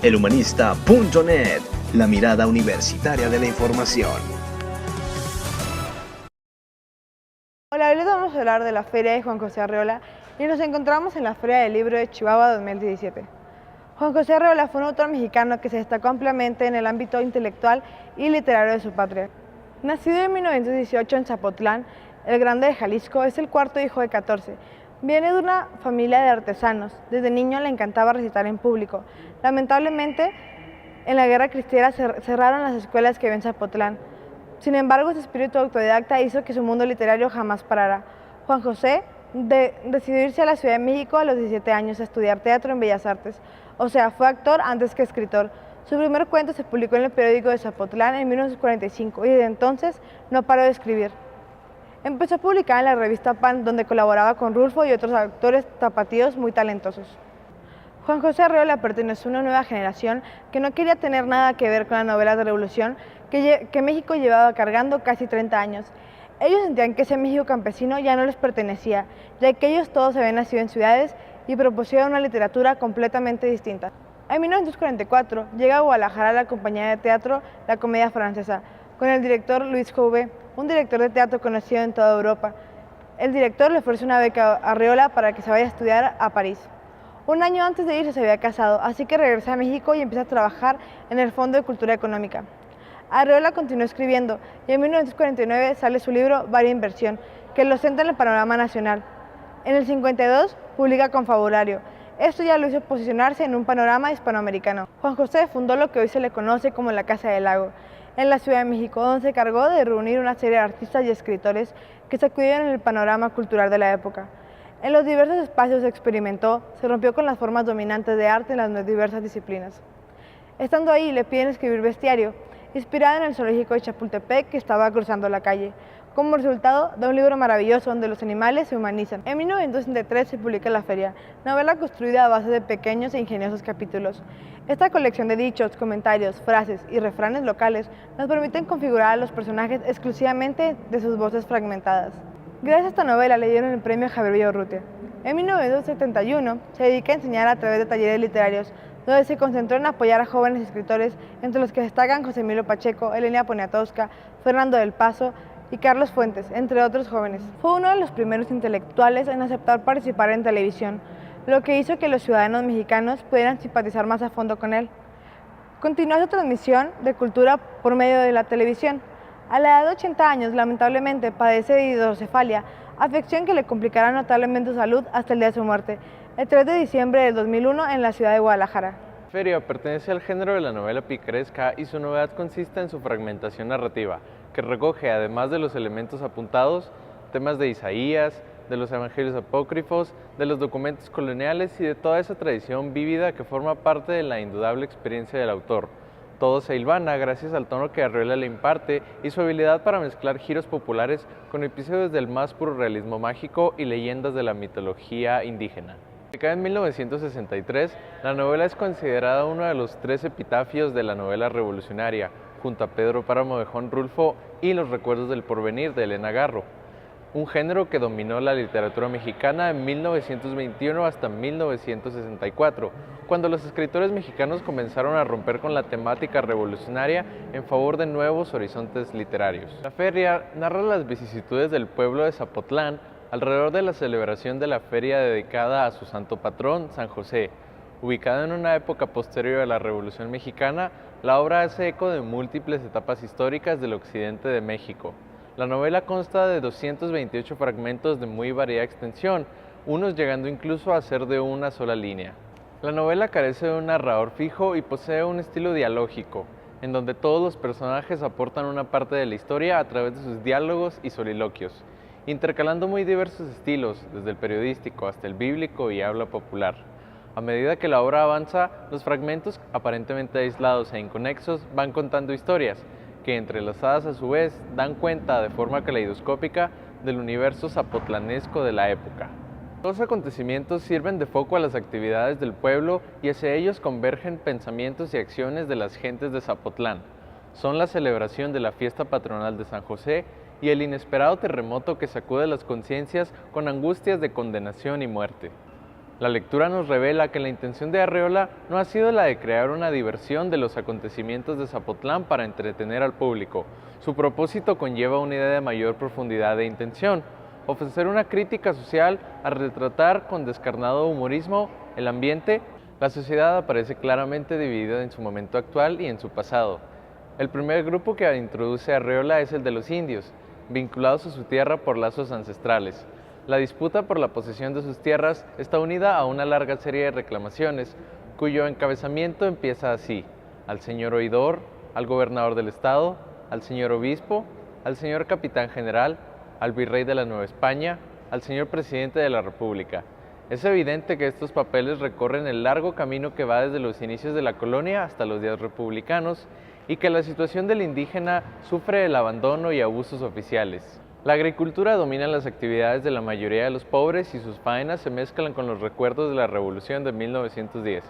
elhumanista.net, la mirada universitaria de la información. Hola, hoy les vamos a hablar de la Feria de Juan José Arreola y nos encontramos en la Feria del Libro de Chihuahua 2017. Juan José Arreola fue un autor mexicano que se destacó ampliamente en el ámbito intelectual y literario de su patria. Nacido en 1918 en Zapotlán, el Grande de Jalisco, es el cuarto hijo de 14. Viene de una familia de artesanos. Desde niño le encantaba recitar en público. Lamentablemente, en la Guerra Cristera cerraron las escuelas que había en Zapotlán. Sin embargo, su espíritu autodidacta hizo que su mundo literario jamás parara. Juan José decidió irse a la Ciudad de México a los 17 años a estudiar teatro en Bellas Artes. O sea, fue actor antes que escritor. Su primer cuento se publicó en el periódico de Zapotlán en 1945 y desde entonces no paró de escribir. Empezó a publicar en la revista Pan, donde colaboraba con Rulfo y otros autores tapatíos muy talentosos. Juan José Arreola perteneció a una nueva generación que no quería tener nada que ver con las novelas de revolución que México llevaba cargando casi 30 años. Ellos sentían que ese México campesino ya no les pertenecía, ya que ellos todos habían nacido en ciudades y propusieron una literatura completamente distinta. En 1944 llega a Guadalajara la compañía de teatro La Comedia Francesa, con el director Louis Jouvet, un director de teatro conocido en toda Europa. El director le ofrece una beca a Arreola para que se vaya a estudiar a París. Un año antes de irse se había casado, así que regresa a México y empieza a trabajar en el Fondo de Cultura Económica. Arreola continuó escribiendo y en 1949 sale su libro Varia Inversión, que lo centra en el panorama nacional. En el 52 publica Confabulario. Esto ya lo hizo posicionarse en un panorama hispanoamericano. Juan José fundó lo que hoy se le conoce como la Casa del Lago, en la Ciudad de México, donde se encargó de reunir una serie de artistas y escritores que sacudieron el panorama cultural de la época. En los diversos espacios experimentó, se rompió con las formas dominantes de arte en las diversas disciplinas. Estando ahí, le piden escribir Bestiario, inspirado en el zoológico de Chapultepec que estaba cruzando la calle. Como resultado, da un libro maravilloso donde los animales se humanizan. En 1963 se publica La Feria, novela construida a base de pequeños e ingeniosos capítulos. Esta colección de dichos, comentarios, frases y refranes locales nos permiten configurar a los personajes exclusivamente de sus voces fragmentadas. Gracias a esta novela le dieron el premio Javier Villaurrutia. En 1971 se dedica a enseñar a través de talleres literarios, donde se concentró en apoyar a jóvenes escritores, entre los que destacan José Emilio Pacheco, Elena Poniatowska, Fernando del Paso y Carlos Fuentes, entre otros jóvenes. Fue uno de los primeros intelectuales en aceptar participar en televisión, lo que hizo que los ciudadanos mexicanos pudieran simpatizar más a fondo con él. Continuó su transmisión de cultura por medio de la televisión. A la edad de 80 años, lamentablemente, padece de hidrocefalia, afección que le complicará notablemente su salud hasta el día de su muerte, el 3 de diciembre del 2001 en la ciudad de Guadalajara. La Feria pertenece al género de la novela picaresca y su novedad consiste en su fragmentación narrativa, que recoge, además de los elementos apuntados, temas de Isaías, de los evangelios apócrifos, de los documentos coloniales y de toda esa tradición vívida que forma parte de la indudable experiencia del autor. Todo se hilvana gracias al tono que Arreola le imparte y su habilidad para mezclar giros populares con episodios del más puro realismo mágico y leyendas de la mitología indígena. Publicada en 1963, la novela es considerada uno de los 3 epitafios de la novela revolucionaria, junto a Pedro Páramo de Juan Rulfo y Los recuerdos del porvenir de Elena Garro, un género que dominó la literatura mexicana de 1921 hasta 1964, cuando los escritores mexicanos comenzaron a romper con la temática revolucionaria en favor de nuevos horizontes literarios. La feria narra las vicisitudes del pueblo de Zapotlán alrededor de la celebración de la feria dedicada a su santo patrón, San José. Ubicada en una época posterior a la Revolución Mexicana, la obra hace eco de múltiples etapas históricas del occidente de México. La novela consta de 228 fragmentos de muy variada extensión, unos llegando incluso a ser de una sola línea. La novela carece de un narrador fijo y posee un estilo dialógico, en donde todos los personajes aportan una parte de la historia a través de sus diálogos y soliloquios, intercalando muy diversos estilos, desde el periodístico hasta el bíblico y habla popular. A medida que la obra avanza, los fragmentos, aparentemente aislados e inconexos, van contando historias, que entrelazadas a su vez dan cuenta de forma caleidoscópica del universo zapotlanesco de la época. Los acontecimientos sirven de foco a las actividades del pueblo y hacia ellos convergen pensamientos y acciones de las gentes de Zapotlán. Son la celebración de la fiesta patronal de San José y el inesperado terremoto que sacude las conciencias con angustias de condenación y muerte. La lectura nos revela que la intención de Arreola no ha sido la de crear una diversión de los acontecimientos de Zapotlán para entretener al público. Su propósito conlleva una idea de mayor profundidad e intención, ofrecer una crítica social al retratar con descarnado humorismo el ambiente. La sociedad aparece claramente dividida en su momento actual y en su pasado. El primer grupo que introduce Arreola es el de los indios, vinculados a su tierra por lazos ancestrales. La disputa por la posesión de sus tierras está unida a una larga serie de reclamaciones, cuyo encabezamiento empieza así: al señor oidor, al gobernador del estado, al señor obispo, al señor capitán general, al virrey de la Nueva España, al señor presidente de la República. Es evidente que estos papeles recorren el largo camino que va desde los inicios de la colonia hasta los días republicanos y que la situación del indígena sufre el abandono y abusos oficiales. La agricultura domina las actividades de la mayoría de los pobres y sus faenas se mezclan con los recuerdos de la Revolución de 1910.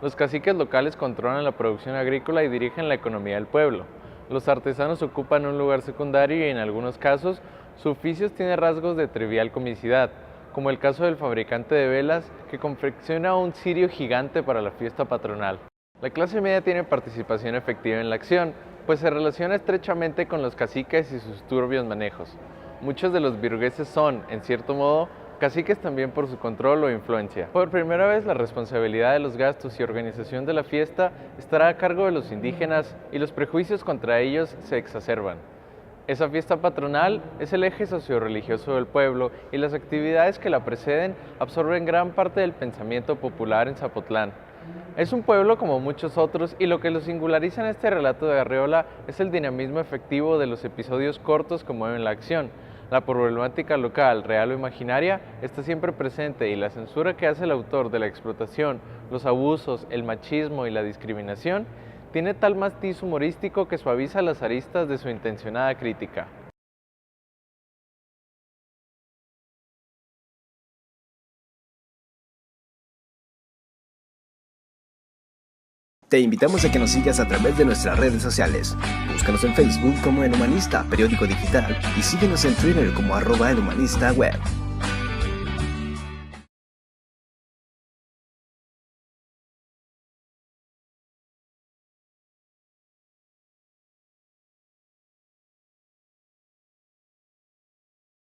Los caciques locales controlan la producción agrícola y dirigen la economía del pueblo. Los artesanos ocupan un lugar secundario y en algunos casos su oficio tiene rasgos de trivial comicidad, como el caso del fabricante de velas que confecciona un cirio gigante para la fiesta patronal. La clase media tiene participación efectiva en la acción, pues se relaciona estrechamente con los caciques y sus turbios manejos. Muchos de los burgueses son, en cierto modo, caciques también por su control o influencia. Por primera vez, la responsabilidad de los gastos y organización de la fiesta estará a cargo de los indígenas y los prejuicios contra ellos se exacerban. Esa fiesta patronal es el eje socio-religioso del pueblo y las actividades que la preceden absorben gran parte del pensamiento popular en Zapotlán. Es un pueblo como muchos otros y lo que lo singulariza en este relato de Arreola es el dinamismo efectivo de los episodios cortos que mueven la acción. La problemática local, real o imaginaria, está siempre presente y la censura que hace el autor de la explotación, los abusos, el machismo y la discriminación tiene tal matiz humorístico que suaviza las aristas de su intencionada crítica. Te invitamos a que nos sigas a través de nuestras redes sociales. Búscanos en Facebook como El Humanista, periódico digital, y síguenos en Twitter como @elhumanistaWeb.